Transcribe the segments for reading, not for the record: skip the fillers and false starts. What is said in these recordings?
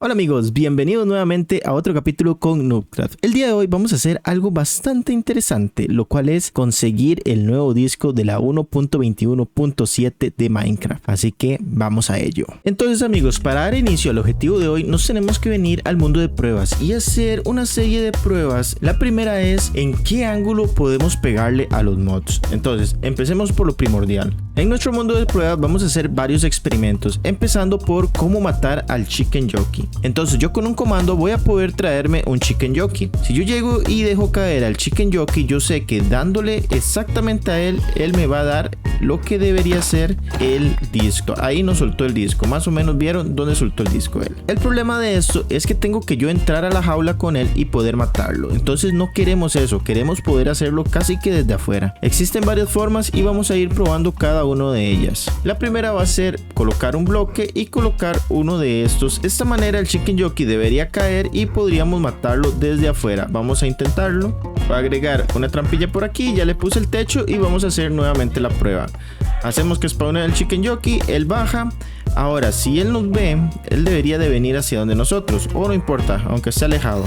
Hola amigos, bienvenidos nuevamente a otro capítulo con Noobcraft. El día de hoy vamos a hacer algo bastante interesante, lo cual es conseguir el nuevo disco de la 1.21.7 de Minecraft. Así que vamos a ello. Entonces amigos, para dar inicio al objetivo de hoy, nos tenemos que venir al mundo de pruebas y hacer una serie de pruebas. La primera es en qué ángulo podemos pegarle a los mods. Entonces, empecemos por lo primordial. En nuestro mundo de pruebas vamos a hacer varios experimentos, empezando por cómo matar al Chicken Jockey. Entonces yo con un comando voy a poder traerme un Chicken Jockey. Si yo llego y dejo caer al Chicken Jockey, yo sé que dándole exactamente a él me va a dar lo que debería ser el disco. Ahí nos soltó el disco, más o menos vieron dónde soltó el disco él. El problema de esto es que tengo que yo entrar a la jaula con él y poder matarlo. Entonces no queremos eso, queremos poder hacerlo casi que desde afuera. Existen varias formas y vamos a ir probando cada una de ellas. La primera va a ser colocar un bloque y colocar uno de estos. De esta manera el Chicken Jockey debería caer y podríamos matarlo desde afuera. Vamos a intentarlo. Voy a agregar una trampilla por aquí, ya le puse el techo y vamos a hacer nuevamente la prueba. Hacemos que spawne el Chicken Jockey, él baja. Ahora si él nos ve, él debería de venir hacia donde nosotros, o no importa, aunque esté alejado.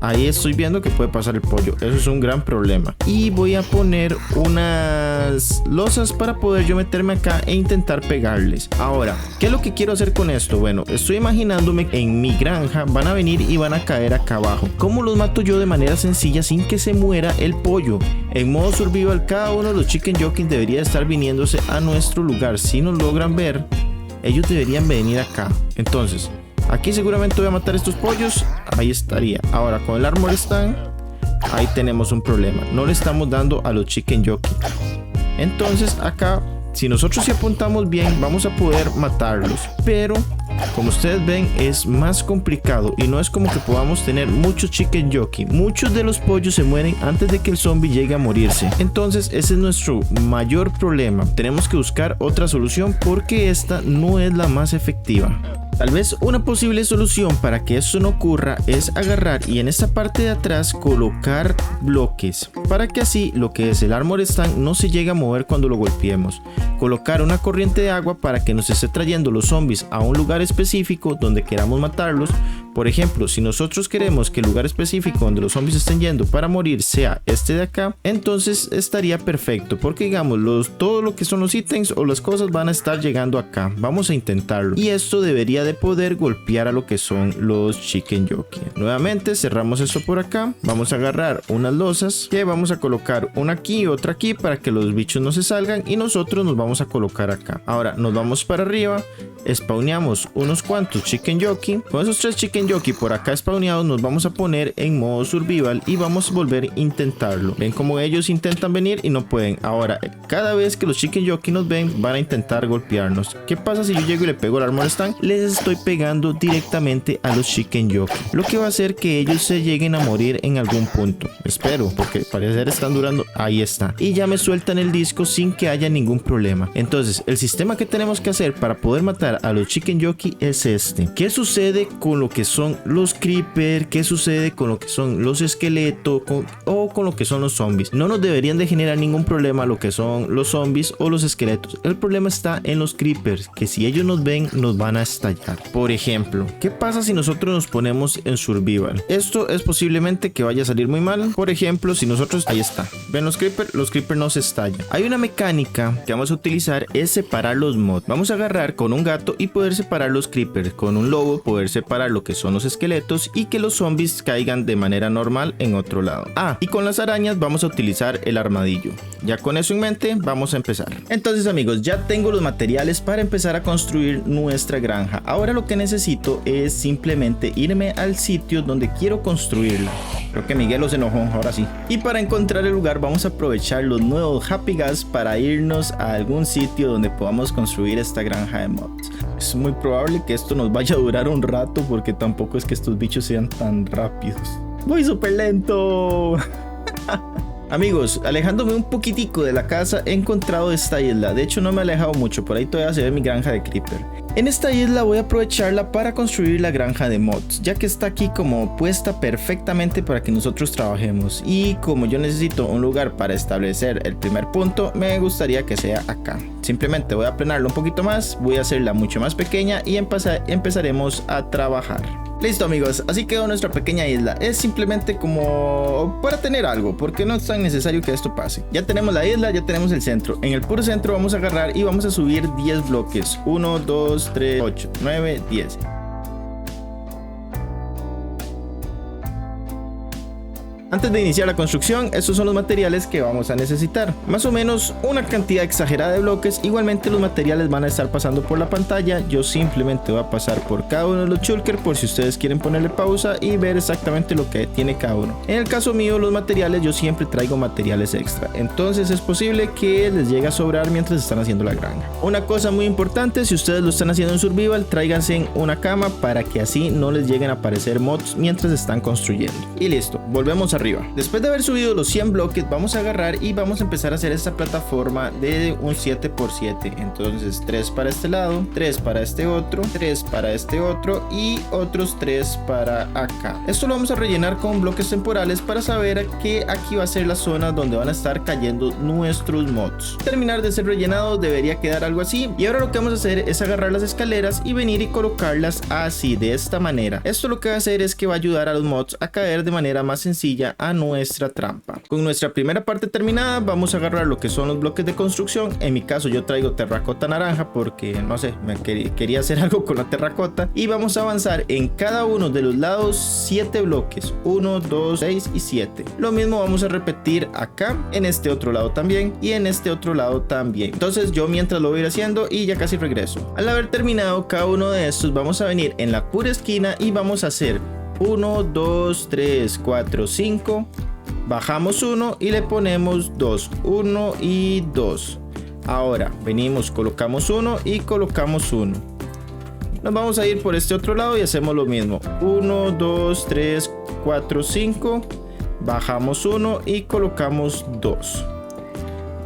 Ahí estoy viendo que puede pasar el pollo. Eso es un gran problema. Y voy a poner unas losas para poder yo meterme acá e intentar pegarles. Ahora, ¿qué es lo que quiero hacer con esto? Bueno, estoy imaginándome en mi granja van a venir y van a caer acá abajo. ¿Cómo los mato yo de manera sencilla sin que se muera el pollo? En modo survival, cada uno de los Chicken Jockey debería estar viniéndose a nuestro lugar. Si nos logran ver, ellos deberían venir acá. Entonces, aquí seguramente voy a matar estos pollos. Ahí estaría. Ahora con el Armor Stand, ahí tenemos un problema. No le estamos dando a los Chicken Jockey. Entonces acá, si nosotros sí apuntamos bien, vamos a poder matarlos. Pero como ustedes ven, es más complicado y no es como que podamos tener muchos Chicken Jockey. Muchos de los pollos se mueren antes de que el zombie llegue a morirse. Entonces ese es nuestro mayor problema. Tenemos que buscar otra solución porque esta no es la más efectiva. Tal vez una posible solución para que esto no ocurra es agarrar y en esta parte de atrás colocar bloques para que así lo que es el Armor Stand no se llegue a mover cuando lo golpeemos. Colocar una corriente de agua para que nos esté trayendo los zombies a un lugar específico donde queramos matarlos. Por ejemplo, si nosotros queremos que el lugar específico donde los zombies estén yendo para morir sea este de acá, entonces estaría perfecto porque digamos todo lo que son los ítems o las cosas van a estar llegando acá. Vamos a intentarlo y esto debería de poder golpear a lo que son los Chicken Jockey. Nuevamente cerramos esto por acá. Vamos a agarrar unas losas que vamos a colocar una aquí y otra aquí para que los bichos no se salgan y nosotros nos vamos a colocar acá. Ahora nos vamos para arriba, spawneamos unos cuantos Chicken Jockey. Con esos 3 Chicken Jockey por acá spawneados nos vamos a poner en modo survival y vamos a volver a intentarlo. Ven como ellos intentan venir y no pueden. Ahora cada vez que los Chicken Jockey nos ven van a intentar golpearnos. ¿Qué pasa si yo llego y le pego el Armor Stand? Les estoy pegando directamente a los Chicken Jockey, lo que va a hacer que ellos se lleguen a morir en algún punto. Espero, porque parecer están durando. Ahí está. Y ya me sueltan el disco sin que haya ningún problema. Entonces el sistema que tenemos que hacer para poder matar a los Chicken Jockey es este. ¿Qué sucede con lo que son los creeper? ¿Qué sucede con lo que son los esqueletos o con lo que son los zombies? No nos deberían de generar ningún problema lo que son los zombies o los esqueletos. El problema está en los creepers, que si ellos nos ven nos van a estallar. Por ejemplo, ¿qué pasa si nosotros nos ponemos en survival? Esto es posiblemente que vaya a salir muy mal. Por ejemplo, si nosotros, ahí está, ven los creepers no se estallan. Hay una mecánica que vamos a utilizar, es separar los mods. Vamos a agarrar con un gato y poder separar los creepers, con un lobo poder separar lo que son los esqueletos y que los zombies caigan de manera normal en otro lado. Y con las arañas vamos a utilizar el armadillo. Ya con eso en mente vamos a empezar. Entonces amigos, ya tengo los materiales para empezar a construir nuestra granja. Ahora lo que necesito es simplemente irme al sitio donde quiero construirla. Creo que Miguel los enojó, ahora sí. Y para encontrar el lugar vamos a aprovechar los nuevos Happy Gas para irnos a algún sitio donde podamos construir esta granja de mods. Es muy probable que esto nos vaya a durar un rato porque tampoco es que estos bichos sean tan rápidos. Voy súper lento. Amigos, alejándome un poquitico de la casa he encontrado esta isla. De hecho no me he alejado mucho, por ahí todavía se ve mi granja de creeper. En esta isla voy a aprovecharla para construir la granja de mods, ya que está aquí como puesta perfectamente para que nosotros trabajemos, y como yo necesito un lugar para establecer el primer punto, me gustaría que sea acá. Simplemente voy a aplanarlo un poquito más, voy a hacerla mucho más pequeña y empezaremos a trabajar. Listo amigos, así quedó nuestra pequeña isla. Es simplemente como para tener algo, porque no es tan necesario que esto pase. Ya tenemos la isla, ya tenemos el centro. En el puro centro vamos a agarrar y vamos a subir 10 bloques. 1, 2, 3, 8, 9, 10. Antes de iniciar la construcción, estos son los materiales que vamos a necesitar. Más o menos una cantidad exagerada de bloques. Igualmente los materiales van a estar pasando por la pantalla. Yo simplemente voy a pasar por cada uno de los shulkers por si ustedes quieren ponerle pausa y ver exactamente lo que tiene cada uno. En el caso mío, los materiales, yo siempre traigo materiales extra. Entonces es posible que les llegue a sobrar mientras están haciendo la granja. Una cosa muy importante, si ustedes lo están haciendo en survival, tráiganse una cama para que así no les lleguen a aparecer mods mientras están construyendo. Y listo, volvemos arriba. Después de haber subido los 100 bloques, vamos a agarrar y vamos a empezar a hacer esta plataforma de un 7x7. Entonces 3 para este lado, 3 para este otro, 3 para este otro y otros 3 para acá. Esto lo vamos a rellenar con bloques temporales para saber que aquí va a ser la zona donde van a estar cayendo nuestros mods. Terminar de ser rellenado debería quedar algo así. Y ahora lo que vamos a hacer es agarrar las escaleras y venir y colocarlas así, de esta manera. Esto lo que va a hacer es que va a ayudar a los mods a caer de manera más sencilla a nuestra trampa. Con nuestra primera parte terminada, vamos a agarrar lo que son los bloques de construcción. En mi caso yo traigo terracota naranja porque no sé, quería hacer algo con la terracota, y vamos a avanzar en cada uno de los lados 7 bloques, 1, 2, 6 y 7. Lo mismo vamos a repetir acá, en este otro lado también y en este otro lado también. Entonces yo mientras lo voy a ir haciendo y ya casi regreso. Al haber terminado cada uno de estos, vamos a venir en la pura esquina y vamos a hacer 1, 2, 3, 4, 5. Bajamos 1 y le ponemos 2. 1 y 2. Ahora venimos, colocamos 1 y colocamos 1. Nos vamos a ir por este otro lado y hacemos lo mismo. 1, 2, 3, 4, 5. Bajamos 1 y colocamos 2.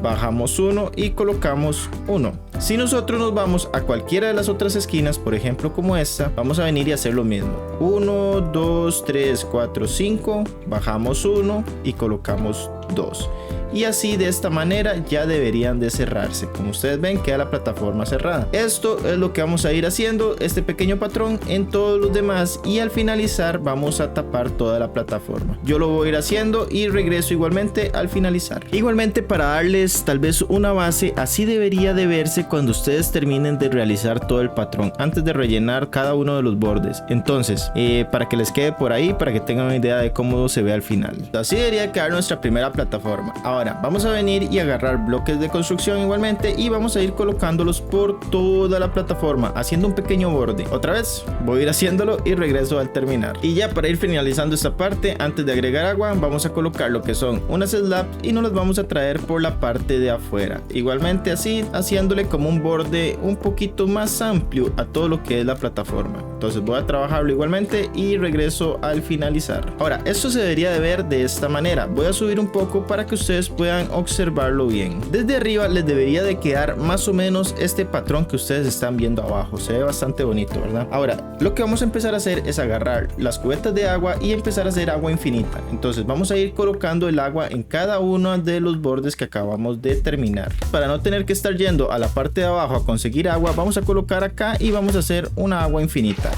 Bajamos 1 y colocamos 1. Si nosotros nos vamos a cualquiera de las otras esquinas, por ejemplo como esta, vamos a venir y hacer lo mismo. 1, 2, 3, 4, 5. Bajamos 1 y colocamos 2. Y así de esta manera ya deberían de cerrarse. Como ustedes ven, queda la plataforma cerrada. Esto es lo que vamos a ir haciendo, este pequeño patrón en todos los demás, y al finalizar vamos a tapar toda la plataforma. Yo lo voy a ir haciendo y regreso igualmente al finalizar. Igualmente, para darles tal vez una base, así debería de verse cuando ustedes terminen de realizar todo el patrón, antes de rellenar cada uno de los bordes. Entonces para que les quede por ahí, para que tengan una idea de cómo se ve al final. Así debería quedar nuestra primera plataforma. Ahora vamos a venir y agarrar bloques de construcción igualmente y vamos a ir colocándolos por toda la plataforma, haciendo un pequeño borde. Otra vez voy a ir haciéndolo y regreso al terminar. Y ya para ir finalizando esta parte, antes de agregar agua, vamos a colocar lo que son unas slabs y nos las vamos a traer por la parte de afuera. Igualmente así, haciéndole como un borde un poquito más amplio a todo lo que es la plataforma. Entonces voy a trabajarlo igualmente y regreso al finalizar. Ahora esto se debería de ver de esta manera. Voy a subir un poco para que ustedes puedan observarlo bien. Desde arriba les debería de quedar más o menos este patrón que ustedes están viendo abajo. Se ve bastante bonito, ¿verdad? Ahora lo que vamos a empezar a hacer es agarrar las cubetas de agua y empezar a hacer agua infinita. Entonces vamos a ir colocando el agua en cada uno de los bordes que acabamos de terminar. Para no tener que estar yendo a la parte de abajo a conseguir agua, vamos a colocar acá y vamos a hacer una agua infinita.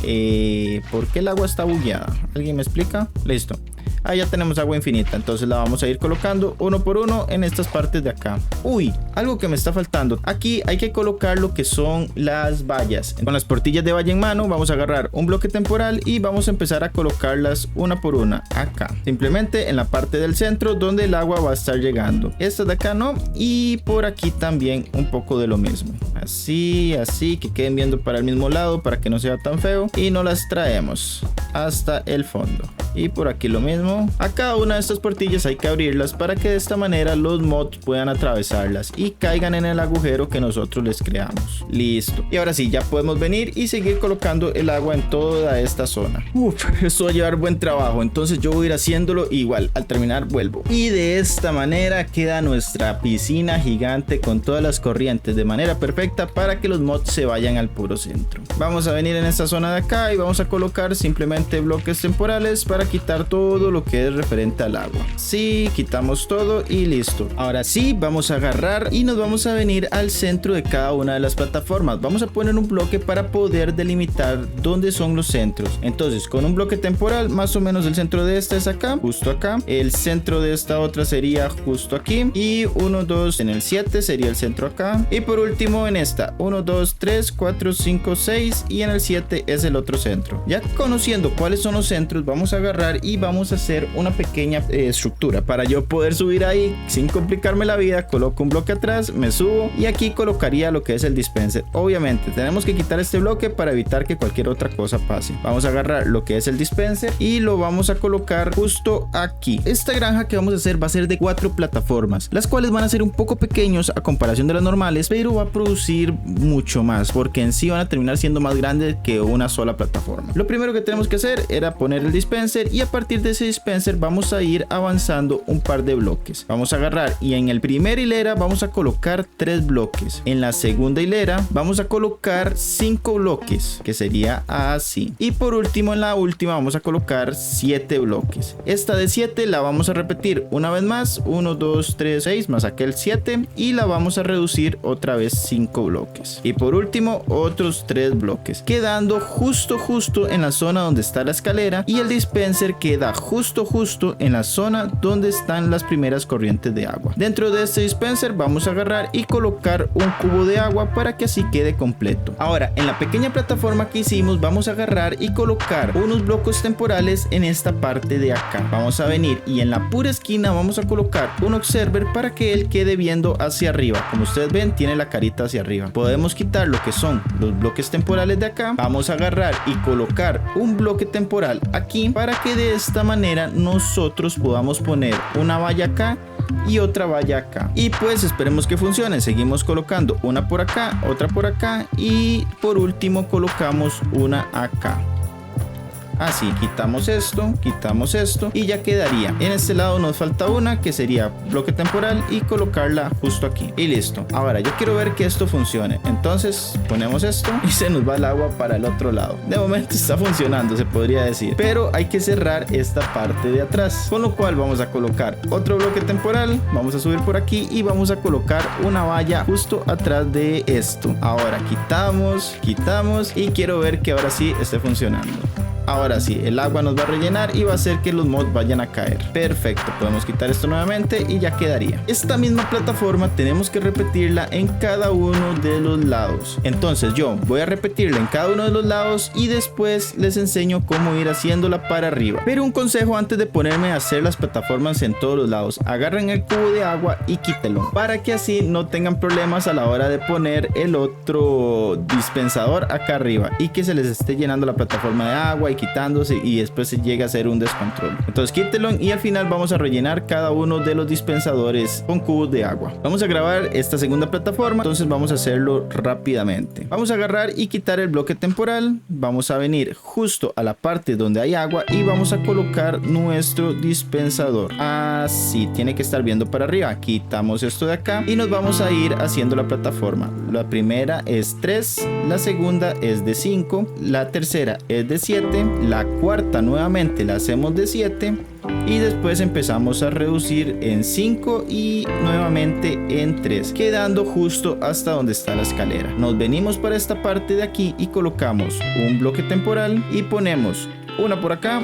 ¿Por qué el agua está bugueada? ¿Alguien me explica? Listo. Ya tenemos agua infinita, entonces la vamos a ir colocando uno por uno en estas partes de acá. Uy, algo que me está faltando. Aquí hay que colocar lo que son las vallas. Con las portillas de valla en mano vamos a agarrar un bloque temporal y vamos a empezar a colocarlas una por una acá. Simplemente en la parte del centro donde el agua va a estar llegando. Esta de acá no, y por aquí también un poco de lo mismo. Así, que queden viendo para el mismo lado para que no sea tan feo, y nos las traemos hasta el fondo. y por aquí lo mismo. A cada una de estas puertillas hay que abrirlas para que de esta manera los mods puedan atravesarlas y caigan en el agujero que nosotros les creamos. Listo. Y ahora sí, ya podemos venir y seguir colocando el agua en toda esta zona. Esto va a llevar buen trabajo, entonces yo voy a ir haciéndolo igual. Al terminar vuelvo. Y de esta manera queda nuestra piscina gigante con todas las corrientes de manera perfecta para que los mods se vayan al puro centro. Vamos a venir en esta zona de acá y vamos a colocar simplemente bloques temporales para quitar todo lo que es referente al agua. Sí, quitamos todo y listo. Ahora sí, vamos a agarrar y nos vamos a venir al centro de cada una de las plataformas. Vamos a poner un bloque para poder delimitar dónde son los centros. Entonces, con un bloque temporal, más o menos el centro de esta es acá, justo acá. El centro de esta otra sería justo aquí. Y 1, 2 en el 7 sería el centro acá. Y por último en esta, 1, 2, 3, 4, 5, 6 y en el 7 es el otro centro. Ya conociendo cuáles son los centros, vamos a agarrar y vamos a hacer una pequeña estructura para yo poder subir ahí sin complicarme la vida. Coloco un bloque atrás, me subo y aquí colocaría lo que es el dispenser. Obviamente tenemos que quitar este bloque para evitar que cualquier otra cosa pase. Vamos a agarrar lo que es el dispenser y lo vamos a colocar justo aquí. Esta granja que vamos a hacer va a ser de 4 plataformas, las cuales van a ser un poco pequeños a comparación de las normales, pero va a producir mucho más porque en sí van a terminar siendo más grandes que una sola plataforma. Lo primero que tenemos que hacer era poner el dispenser y a partir de ese dispenser vamos a ir avanzando un par de bloques. Vamos a agarrar y en el primer hilera vamos a colocar 3 bloques. En la segunda hilera vamos a colocar 5 bloques, que sería así. Y por último en la última vamos a colocar 7 bloques. Esta de 7 la vamos a repetir una vez más, 1, 2, 3, 6 más aquel 7 y la vamos a reducir otra vez 5 bloques. Y por último otros 3 bloques, quedando justo en la zona donde está la escalera y el dispenser queda justo en la zona donde están las primeras corrientes de agua. Dentro de este dispenser vamos a agarrar y colocar un cubo de agua para que así quede completo. Ahora en la pequeña plataforma que hicimos vamos a agarrar y colocar unos bloques temporales en esta parte de acá. Vamos a venir y en la pura esquina vamos a colocar un observer para que él quede viendo hacia arriba. Como ustedes ven, tiene la carita hacia arriba. Podemos quitar lo que son los bloques temporales de acá. Vamos a agarrar y colocar un bloque temporal aquí para que de esta manera nosotros podamos poner una valla acá y otra valla acá. Y pues esperemos que funcione. Seguimos colocando una por acá, otra por acá y por último colocamos una acá. Así, quitamos esto y ya quedaría. En este lado nos falta una que sería bloque temporal y colocarla justo aquí y listo. Ahora yo quiero ver que esto funcione, entonces ponemos esto y se nos va el agua para el otro lado. De momento está funcionando, se podría decir, pero hay que cerrar esta parte de atrás, con lo cual vamos a colocar otro bloque temporal, vamos a subir por aquí y vamos a colocar una valla justo atrás de esto. Ahora quitamos y quiero ver que ahora sí esté funcionando. Ahora sí, el agua nos va a rellenar y va a hacer que los mods vayan a caer. Perfecto, podemos quitar esto nuevamente y ya quedaría. Esta misma plataforma tenemos que repetirla en cada uno de los lados. Entonces yo voy a repetirla en cada uno de los lados y después les enseño cómo ir haciéndola para arriba. Pero un consejo antes de ponerme a hacer las plataformas en todos los lados: agarren el cubo de agua y quítenlo, para que así no tengan problemas a la hora de poner el otro dispensador acá arriba y que se les esté llenando la plataforma de agua y quitándose y después se llega a hacer un descontrol. Entonces quítenlo y al final vamos a rellenar cada uno de los dispensadores con cubos de agua. Vamos a grabar esta segunda plataforma, entonces vamos a hacerlo rápidamente. Vamos a agarrar y quitar el bloque temporal, vamos a venir justo a la parte donde hay agua y vamos a colocar nuestro dispensador. Así, tiene que estar viendo para arriba. Quitamos esto de acá y nos vamos a ir haciendo la plataforma. La primera es 3, la segunda es de 5, la tercera es de 7, la cuarta nuevamente la hacemos de 7 y después empezamos a reducir en 5 y nuevamente en 3, quedando justo hasta donde está la escalera. Nos venimos para esta parte de aquí y colocamos un bloque temporal y ponemos una por acá,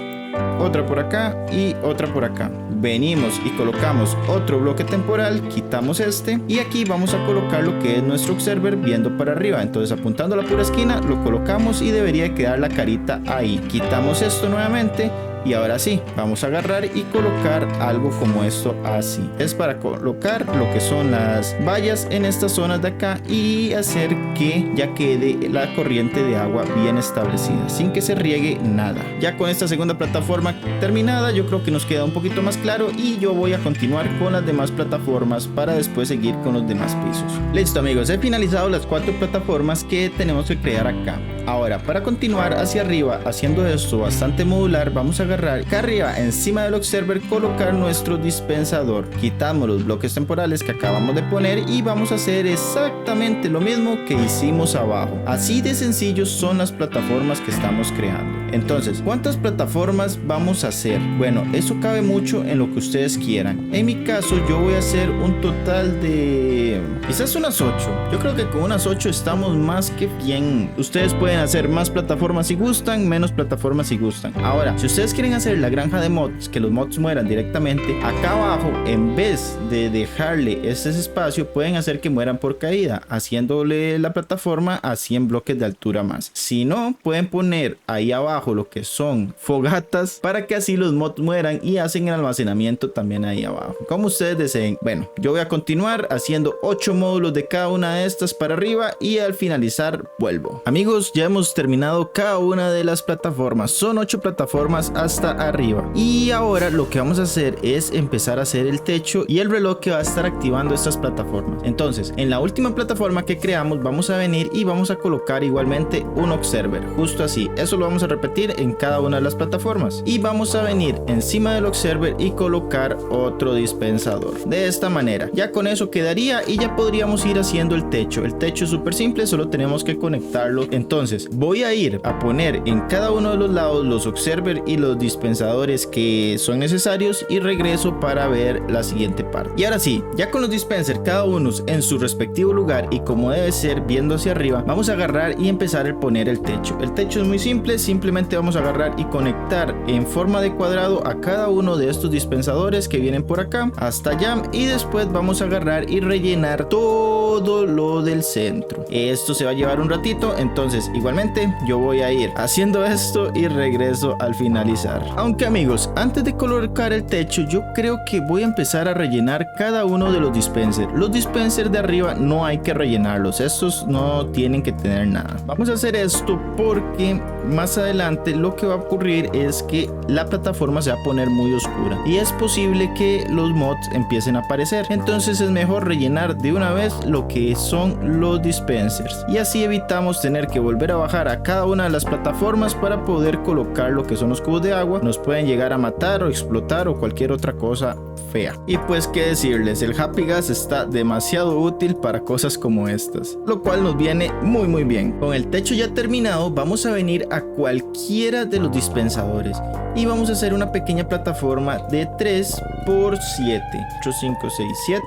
otra por acá y otra por acá. Venimos y colocamos otro bloque temporal, quitamos este y aquí vamos a colocar lo que es nuestro observer viendo para arriba. Entonces apuntando a la pura esquina lo colocamos y debería quedar la carita ahí. Quitamos esto nuevamente Y ahora sí, vamos a agarrar y colocar algo como esto así. Es para colocar lo que son las vallas en estas zonas de acá y hacer que ya quede la corriente de agua bien establecida, sin que se riegue nada. Ya con esta segunda plataforma terminada, yo creo que nos queda un poquito más claro y yo voy a continuar con las demás plataformas para después seguir con los demás pisos. Listo amigos, he finalizado las 4 plataformas que tenemos que crear acá. Ahora, para continuar hacia arriba haciendo esto bastante modular, vamos a agarrar acá arriba encima del observer, colocar nuestro dispensador. Quitamos los bloques temporales que acabamos de poner y vamos a hacer exactamente lo mismo que hicimos abajo. Así de sencillos son las plataformas que estamos creando. Entonces, ¿cuántas plataformas vamos a hacer? Bueno, eso cabe mucho en lo que ustedes quieran. En mi caso, yo voy a hacer un total de quizás unas 8. Yo creo que con unas 8 estamos más que bien. Ustedes pueden hacer más plataformas si gustan, menos plataformas si gustan. Ahora, si ustedes quieren hacer la granja de mods, que los mods mueran directamente, acá abajo, en vez de dejarle ese espacio, pueden hacer que mueran por caída, haciéndole la plataforma a 100 bloques de altura más. Si no, pueden poner ahí abajo lo que son fogatas para que así los mods mueran y hacen el almacenamiento también ahí abajo, como ustedes deseen. Bueno, yo voy a continuar haciendo 8 módulos de cada una de estas para arriba y al finalizar vuelvo. Amigos, ya hemos terminado cada una de las plataformas. Son 8 plataformas hasta arriba y ahora lo que vamos a hacer es empezar a hacer el techo y el reloj que va a estar activando estas plataformas. Entonces, en la última plataforma que creamos vamos a venir y vamos a colocar igualmente un observer, justo así. Eso lo vamos a repetir en cada una de las plataformas y vamos a venir encima del observer y colocar otro dispensador de esta manera. Ya con eso quedaría y ya podríamos ir haciendo el techo. El techo es súper simple, solo tenemos que conectarlo. Entonces voy a ir a poner en cada uno de los lados los observer y los dispensadores que son necesarios y regreso para ver la siguiente parte. Y ahora sí, ya con los dispensers cada uno en su respectivo lugar y como debe ser viendo hacia arriba, vamos a agarrar y empezar a poner el techo. El techo es muy simple, simplemente vamos a agarrar y conectar en forma de cuadrado a cada uno de estos dispensadores que vienen por acá hasta allá y después vamos a agarrar y rellenar todo lo del centro. Esto se va a llevar un ratito, entonces igualmente yo voy a ir haciendo esto y regreso al finalizar. Aunque amigos, antes de colocar el techo yo creo que voy a empezar a rellenar cada uno de los dispensers. Los dispensers de arriba no hay que rellenarlos, estos no tienen que tener nada. Vamos a hacer esto porque más adelante lo que va a ocurrir es que la plataforma se va a poner muy oscura y es posible que los mods empiecen a aparecer. Entonces es mejor rellenar de una vez lo que son los dispensers y así evitamos tener que volver a bajar a cada una de las plataformas para poder colocar lo que son los cubos de agua. Nos pueden llegar a matar o explotar o cualquier otra cosa fea. Y pues qué decirles, el Happy Gas está demasiado útil para cosas como estas, lo cual nos viene muy bien. Con el techo ya terminado vamos a venir a cualquiera de los dispensadores y vamos a hacer una pequeña plataforma de 3 por 7, 8, 5, 6, 7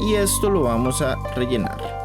y esto lo vamos a rellenar.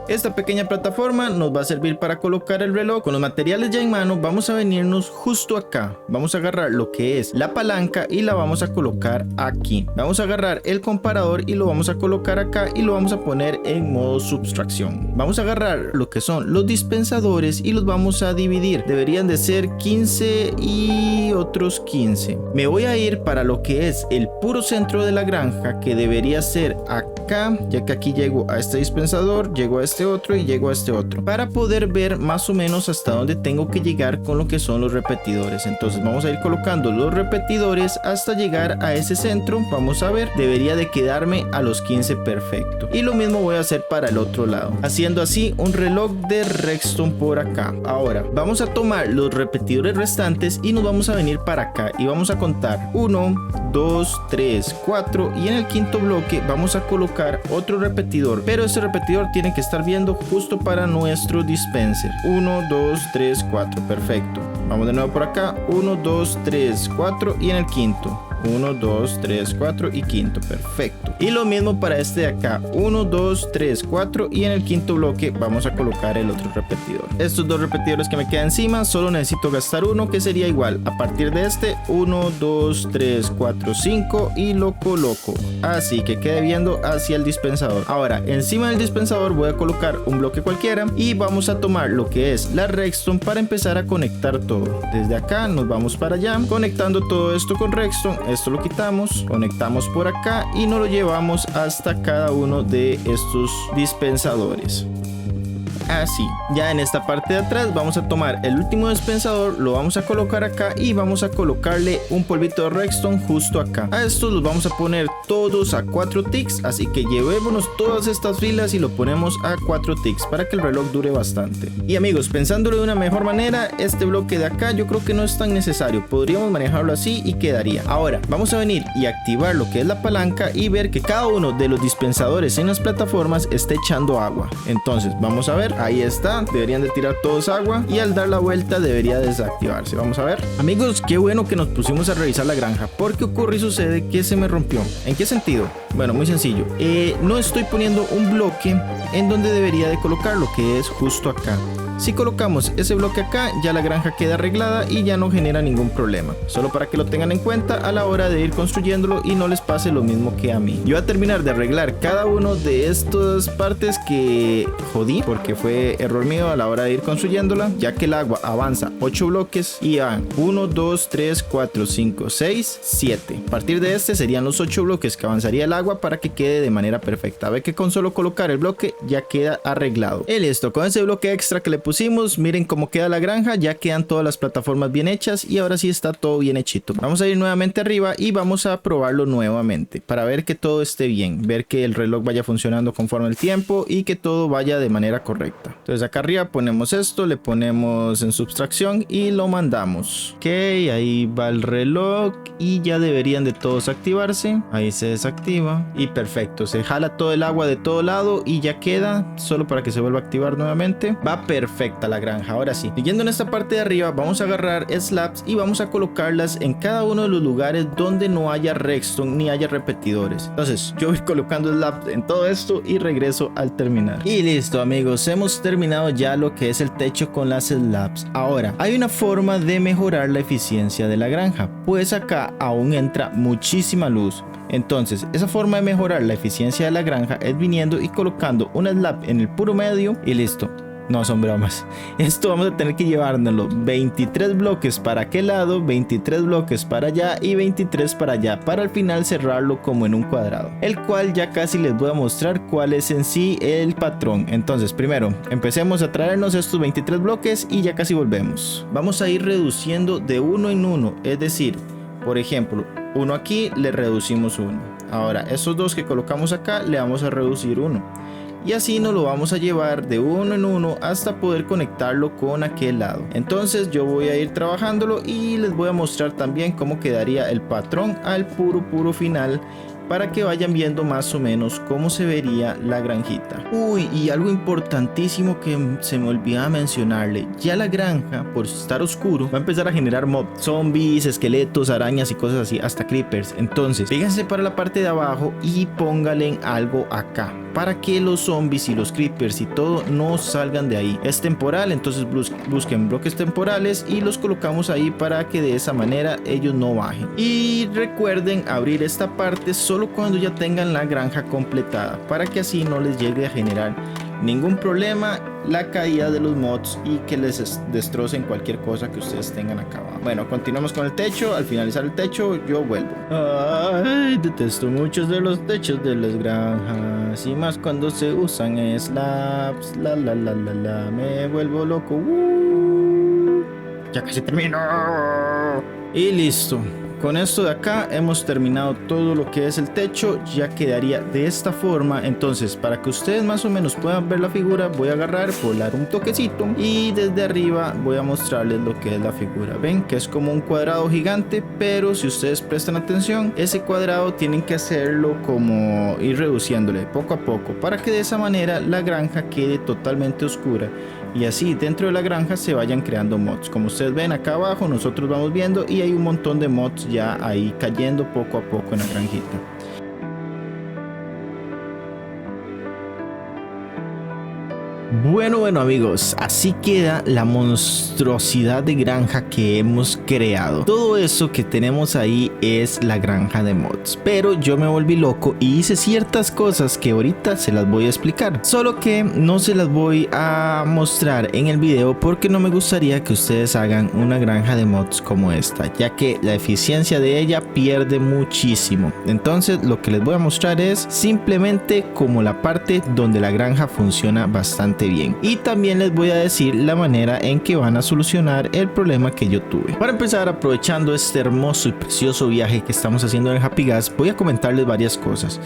Esta pequeña plataforma nos va a servir para colocar el reloj. Con los materiales ya en mano vamos a venirnos justo acá. Vamos a agarrar lo que es la palanca y la vamos a colocar aquí. Vamos a agarrar el comparador y lo vamos a colocar acá y lo vamos a poner en modo subtracción. Vamos a agarrar lo que son los dispensadores y los vamos a dividir. Deberían de ser 15 y otros 15. Me voy a ir para lo que es el puro centro de la granja, que debería ser acá, ya que aquí llego a este dispensador, llego a este otro y llego a este otro, para poder ver más o menos hasta dónde tengo que llegar con lo que son los repetidores. Entonces vamos a ir colocando los repetidores hasta llegar a ese centro. Vamos a ver, debería de quedarme a los 15 perfecto, y lo mismo voy a hacer para el otro lado, haciendo así un reloj de redstone por acá. Ahora vamos a tomar los repetidores restantes y nos vamos a venir para acá y vamos a contar 1, 2, 3, 4 y en el quinto bloque vamos a colocar otro repetidor, pero ese repetidor tiene que estar viendo justo para nuestro dispenser. 1, 2, 3, 4, perfecto. Vamos de nuevo por acá, 1, 2, 3, 4 y en el quinto 1, 2, 3, 4 y quinto. Perfecto. Y lo mismo para este de acá. 1, 2, 3, 4 y en el quinto bloque vamos a colocar el otro repetidor. Estos dos repetidores que me quedan encima, solo necesito gastar uno, que sería igual a partir de este 1, 2, 3, 4, 5 y lo coloco así que quede viendo hacia el dispensador. Ahora encima del dispensador voy a colocar un bloque cualquiera y vamos a tomar lo que es la redstone para empezar a conectar todo. Desde acá nos vamos para allá conectando todo esto con redstone. Esto lo quitamos, conectamos por acá y nos lo llevamos hasta cada uno de estos dispensadores. Así, ya en esta parte de atrás vamos a tomar el último dispensador, lo vamos a colocar acá y vamos a colocarle un polvito de redstone justo acá. A estos los vamos a poner todos a 4 ticks, así que llevémonos todas estas filas y lo ponemos a 4 ticks para que el reloj dure bastante. Y amigos, pensándolo de una mejor manera, este bloque de acá yo creo que no es tan necesario, podríamos manejarlo así y quedaría. Ahora vamos a venir y activar lo que es la palanca y ver que cada uno de los dispensadores en las plataformas está echando agua. Entonces vamos a ver. Ahí está, deberían de tirar todos agua y al dar la vuelta debería desactivarse. Vamos a ver. Amigos, qué bueno que nos pusimos a revisar la granja, porque ocurre y sucede que se me rompió. ¿En qué sentido? Bueno, muy sencillo. No estoy poniendo un bloque en donde debería de colocarlo, que es justo acá. Si colocamos ese bloque acá, ya la granja queda arreglada y ya no genera ningún problema. Solo para que lo tengan en cuenta a la hora de ir construyéndolo y no les pase lo mismo que a mí. Yo voy a terminar de arreglar cada uno de estas partes que jodí, porque fue error mío a la hora de ir construyéndola, ya que el agua avanza 8 bloques y van 1, 2, 3, 4, 5, 6, 7. A partir de este serían los 8 bloques que avanzaría el agua para que quede de manera perfecta. Ve que con solo colocar el bloque ya queda arreglado. Y listo, con ese bloque extra que le pusimos, miren cómo queda la granja, ya quedan todas las plataformas bien hechas y ahora sí está todo bien hechito. Vamos a ir nuevamente arriba y vamos a probarlo nuevamente para ver que todo esté bien, ver que el reloj vaya funcionando conforme el tiempo y que todo vaya de manera correcta. Entonces acá arriba ponemos esto, le ponemos en subtracción y lo mandamos. Ok, ahí va el reloj y ya deberían de todos activarse. Ahí se desactiva y perfecto, se jala todo el agua de todo lado y ya queda solo para que se vuelva a activar nuevamente. Va perfecta la granja. Ahora sí, siguiendo en esta parte de arriba vamos a agarrar slabs y vamos a colocarlas en cada uno de los lugares donde no haya redstone ni haya repetidores. Entonces yo voy colocando slabs en todo esto y regreso al terminar. Y listo amigos, hemos terminado ya lo que es el techo con las slabs. Ahora hay una forma de mejorar la eficiencia de la granja, pues acá aún entra muchísima luz. Entonces esa forma de mejorar la eficiencia de la granja es viniendo y colocando una slab en el puro medio y listo. No son bromas. Esto vamos a tener que llevárnoslo 23 bloques para aquel lado, 23 bloques para allá y 23 para allá, para al final cerrarlo como en un cuadrado, el cual ya casi les voy a mostrar cuál es en sí el patrón. Entonces primero empecemos a traernos estos 23 bloques y ya casi volvemos. Vamos a ir reduciendo de uno en uno, es decir, por ejemplo, uno aquí le reducimos uno. Ahora esos dos que colocamos acá le vamos a reducir uno. Y así nos lo vamos a llevar de uno en uno hasta poder conectarlo con aquel lado. Entonces yo voy a ir trabajándolo y les voy a mostrar también cómo quedaría el patrón al puro final, para que vayan viendo más o menos cómo se vería la granjita. Uy, y algo importantísimo que se me olvidaba mencionarle: ya la granja, por estar oscuro, va a empezar a generar mobs, zombies, esqueletos, arañas y cosas así, hasta creepers. Entonces fíjense para la parte de abajo y póngale algo acá para que los zombies y los creepers y todo no salgan de ahí. Es temporal, entonces busquen bloques temporales y los colocamos ahí para que de esa manera ellos no bajen. Y recuerden abrir esta parte solo cuando ya tengan la granja completada, para que así no les llegue a generar ningún problema la caída de los mods y que les destrocen cualquier cosa que ustedes tengan acá abajo. Bueno, continuamos con el techo. Al finalizar el techo yo vuelvo. Ay, detesto muchos de los techos de las granjas, y más cuando se usan slabs. Me vuelvo loco. Ya casi termino. Y listo. Con esto de acá hemos terminado todo lo que es el techo. Ya quedaría de esta forma. Entonces, para que ustedes más o menos puedan ver la figura, voy a agarrar, volar un toquecito y desde arriba voy a mostrarles lo que es la figura. Ven que es como un cuadrado gigante, pero si ustedes prestan atención, ese cuadrado tienen que hacerlo como ir reduciéndole poco a poco, para que de esa manera la granja quede totalmente oscura y así dentro de la granja se vayan creando mods. Como ustedes ven acá abajo, nosotros vamos viendo y hay un montón de mods ya ahí cayendo poco a poco en la granjita. Bueno amigos, así queda la monstruosidad de granja que hemos creado. Todo eso que tenemos ahí es la granja de mods, pero yo me volví loco y hice ciertas cosas que ahorita se las voy a explicar, solo que no se las voy a mostrar en el video porque no me gustaría que ustedes hagan una granja de mods como esta, ya que la eficiencia de ella pierde muchísimo. Entonces lo que les voy a mostrar es simplemente como la parte donde la granja funciona bastante bien, y también les voy a decir la manera en que van a solucionar el problema que yo tuve. Para empezar, aprovechando este hermoso y precioso viaje que estamos haciendo en Happy Gas, voy a comentarles varias cosas.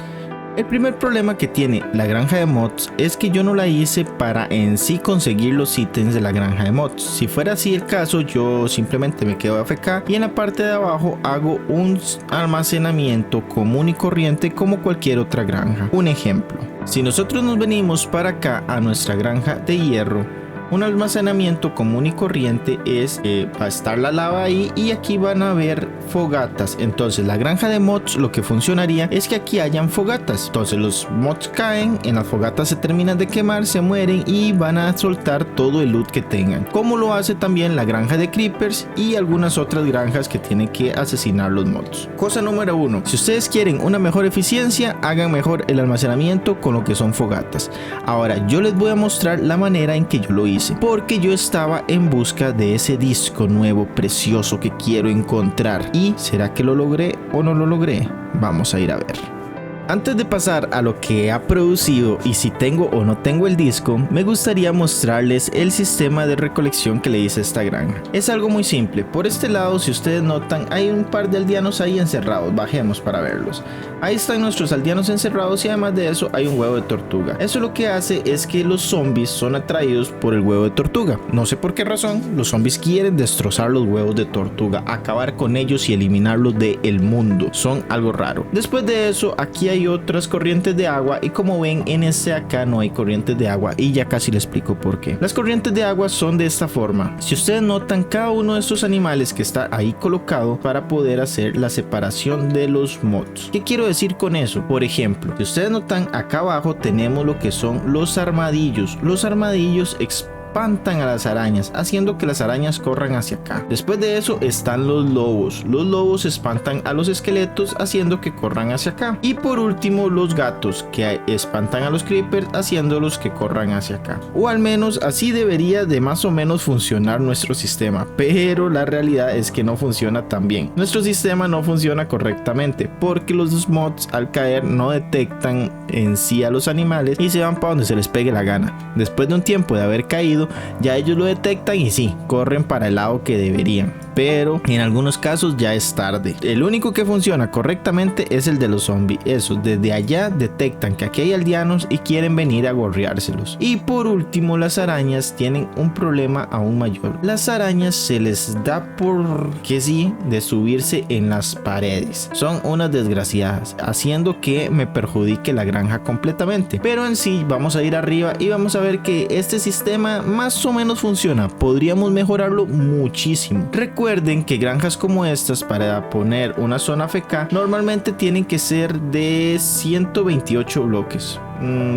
El primer problema que tiene la granja de mods es que yo no la hice para en sí conseguir los ítems de la granja de mods. Si fuera así el caso, yo simplemente me quedo AFK y en la parte de abajo hago un almacenamiento común y corriente como cualquier otra granja. Un ejemplo, si nosotros nos venimos para acá a nuestra granja de hierro, un almacenamiento común y corriente es va a estar la lava ahí y aquí van a haber fogatas. Entonces la granja de mods lo que funcionaría es que aquí hayan fogatas. Entonces los mods caen, en las fogatas se terminan de quemar, se mueren y van a soltar todo el loot que tengan. Como lo hace también la granja de creepers y algunas otras granjas que tienen que asesinar los mods. Cosa número 1. Si ustedes quieren una mejor eficiencia, hagan mejor el almacenamiento con lo que son fogatas. Ahora yo les voy a mostrar la manera en que yo lo hice, porque yo estaba en busca de ese disco nuevo precioso que quiero encontrar. ¿Y será que lo logré o no lo logré? Vamos a ir a ver. Antes de pasar a lo que ha producido y si tengo o no tengo el disco, me gustaría mostrarles el sistema de recolección que le hice a esta granja. Es algo muy simple. Por este lado, si ustedes notan, hay un par de aldeanos ahí encerrados. Bajemos para verlos. Ahí están nuestros aldeanos encerrados y además de eso hay un huevo de tortuga. Eso lo que hace es que los zombies son atraídos por el huevo de tortuga. No sé por qué razón, los zombies quieren destrozar los huevos de tortuga, acabar con ellos y eliminarlos del mundo. Son algo raro. Después de eso, aquí hay otras corrientes de agua y como ven en este acá no hay corrientes de agua y ya casi les explico por qué. Las corrientes de agua son de esta forma. Si ustedes notan, cada uno de estos animales que está ahí colocado para poder hacer la separación de los mods. ¿Qué quiero decir con eso? Por ejemplo, si ustedes notan, acá abajo tenemos lo que son los armadillos. Los armadillos espantan a las arañas, haciendo que las arañas corran hacia acá. Después de eso están los lobos. Los lobos espantan a los esqueletos, haciendo que corran hacia acá. Y por último los gatos, que espantan a los creepers, haciéndolos que corran hacia acá. O al menos así debería de más o menos funcionar nuestro sistema, pero la realidad es que no funciona tan bien. Nuestro sistema no funciona correctamente porque los mods al caer no detectan en sí a los animales y se van para donde se les pegue la gana. Después de un tiempo de haber caído, ya ellos lo detectan y sí, corren para el lado que deberían, pero en algunos casos ya es tarde. El único que funciona correctamente es el de los zombies. Esos desde allá detectan que aquí hay aldeanos y quieren venir a gorreárselos. Y por último, las arañas tienen un problema aún mayor. Las arañas se les da por que sí de subirse en las paredes. Son unas desgraciadas, haciendo que me perjudique la granja completamente. Pero en sí vamos a ir arriba y vamos a ver que este sistema más o menos funciona. Podríamos mejorarlo muchísimo. Recuerden que granjas como estas, para poner una zona FK, normalmente tienen que ser de 128 bloques.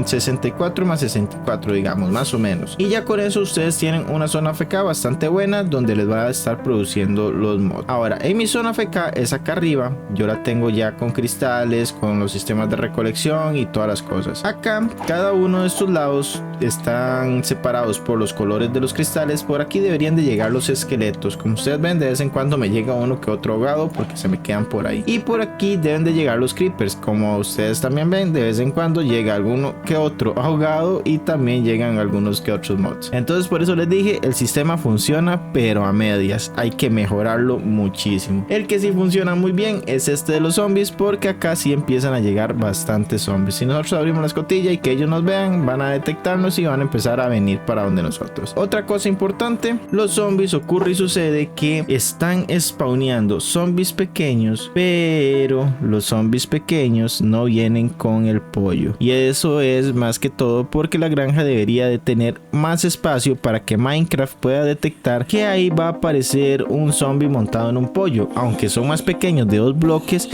64 más 64, digamos, más o menos, y ya con eso ustedes tienen una zona AFK bastante buena donde les va a estar produciendo los mods. Ahora, en mi zona AFK es acá arriba, yo la tengo ya con cristales, con los sistemas de recolección y todas las cosas. Acá, cada uno de estos lados están separados por los colores de los cristales. Por aquí deberían de llegar los esqueletos. Como ustedes ven, de vez en cuando me llega uno que otro ahogado porque se me quedan por ahí. Y por aquí deben de llegar los creepers. Como ustedes también ven, de vez en cuando llega alguno que otro ahogado y también llegan algunos que otros mods. Entonces por eso les dije, el sistema funciona pero a medias, hay que mejorarlo muchísimo. El que sí funciona muy bien es este de los zombies, porque acá sí empiezan a llegar bastantes zombies. Si nosotros abrimos la escotilla y que ellos nos vean, van a detectarnos y van a empezar a venir para donde nosotros. Otra cosa importante, los zombies, ocurre y sucede que están spawneando zombies pequeños, pero los zombies pequeños no vienen con el pollo, y es eso es más que todo porque la granja debería de tener más espacio para que Minecraft pueda detectar que ahí va a aparecer un zombie montado en un pollo. Aunque son más pequeños de 2 bloques,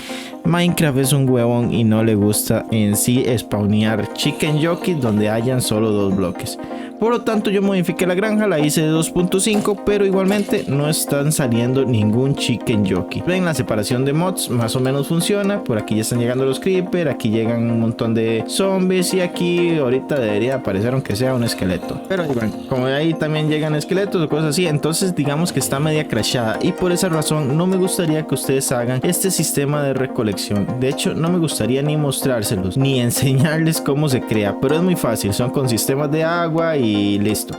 Minecraft es un huevón y no le gusta en sí spawnear chicken jockeys donde hayan solo 2 bloques. Por lo tanto, yo modifiqué la granja, la hice de 2.5, pero igualmente no están saliendo ningún chicken jockey. Ven, la separación de mods más o menos funciona. Por aquí ya están llegando los creepers, aquí llegan un montón de zombies y aquí ahorita debería aparecer aunque sea un esqueleto. Pero igual, como ahí también llegan esqueletos o cosas así, entonces digamos que está media crashada y por esa razón no me gustaría que ustedes hagan este sistema de recolección. De hecho, no me gustaría ni mostrárselos ni enseñarles cómo se crea, pero es muy fácil, son con sistemas de agua y listo.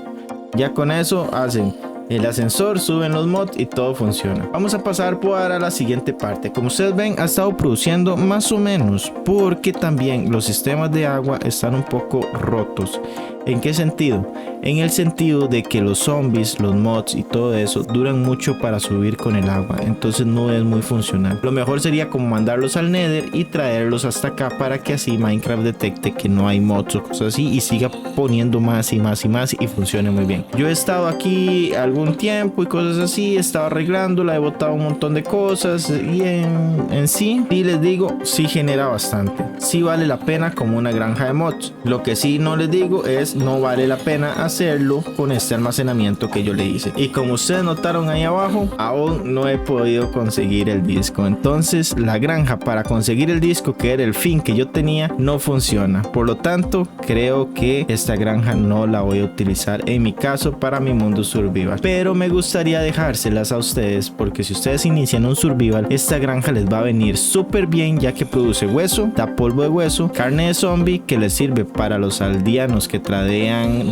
Ya con eso hacen el ascensor, suben los mods y todo funciona. Vamos a pasar para la siguiente parte. Como ustedes ven, ha estado produciendo más o menos, porque también los sistemas de agua están un poco rotos. ¿En qué sentido? En el sentido de que los zombies, los mods y todo eso duran mucho para subir con el agua, entonces no es muy funcional. Lo mejor sería como mandarlos al Nether y traerlos hasta acá para que así Minecraft detecte que no hay mods o cosas así y siga poniendo más y más y más y funcione muy bien. Yo he estado aquí algún tiempo y cosas así, he estado arreglándola, he botado un montón de cosas y en sí, y les digo, sí genera bastante, sí vale la pena como una granja de mods. Lo que sí no les digo es no vale la pena hacerlo con este almacenamiento que yo le hice. Y como ustedes notaron ahí abajo, aún no he podido conseguir el disco. Entonces la granja para conseguir el disco, que era el fin que yo tenía, no funciona. Por lo tanto, creo que esta granja no la voy a utilizar en mi caso para mi mundo survival. Pero me gustaría dejárselas a ustedes porque si ustedes inician un survival, esta granja les va a venir súper bien, ya que produce hueso, da polvo de hueso, carne de zombie que les sirve para los aldeanos que tradean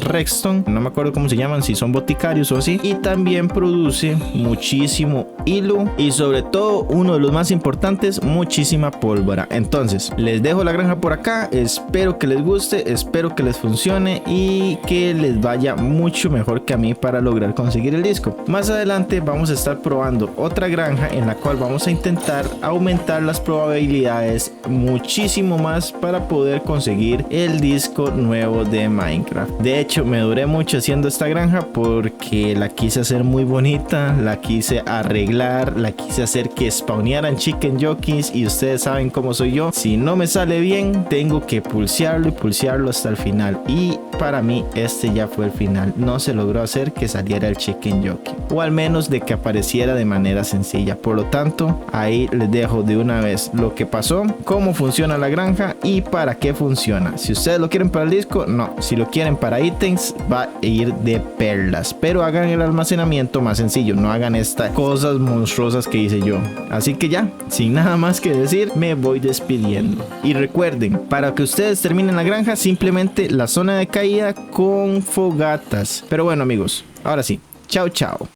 redstone, no me acuerdo cómo se llaman, si son boticarios o así, y también produce muchísimo hilo y sobre todo, uno de los más importantes, muchísima pólvora. Entonces les dejo la granja por acá, espero que les guste, espero que les funcione y que les vaya mucho mejor que a mí para lograr conseguir el disco. Más adelante vamos a estar probando otra granja en la cual vamos a intentar aumentar las probabilidades muchísimo más para poder conseguir el disco nuevo de Minecraft. De hecho, me duré mucho haciendo esta granja porque la quise hacer muy bonita, la quise arreglar, la quise hacer que spawnearan chicken jockeys y ustedes saben cómo soy yo. Si no me sale bien, tengo que pulsearlo y pulsearlo hasta el final, y para mí este ya fue el final. No se logró hacer que saliera el chicken jockey, o al menos de que apareciera de manera sencilla. Por lo tanto, ahí les dejo de una vez lo que pasó, cómo funciona la granja y para qué funciona. Si ustedes lo quieren para el disco, no. Si lo quieren para ítems, va a ir de perlas, pero hagan el almacenamiento más sencillo, no hagan estas cosas monstruosas que hice yo. Así que ya, sin nada más que decir, me voy despidiendo. Y recuerden, para que ustedes terminen la granja, simplemente la zona de caída con fogatas. Pero bueno amigos, ahora sí, chao chao.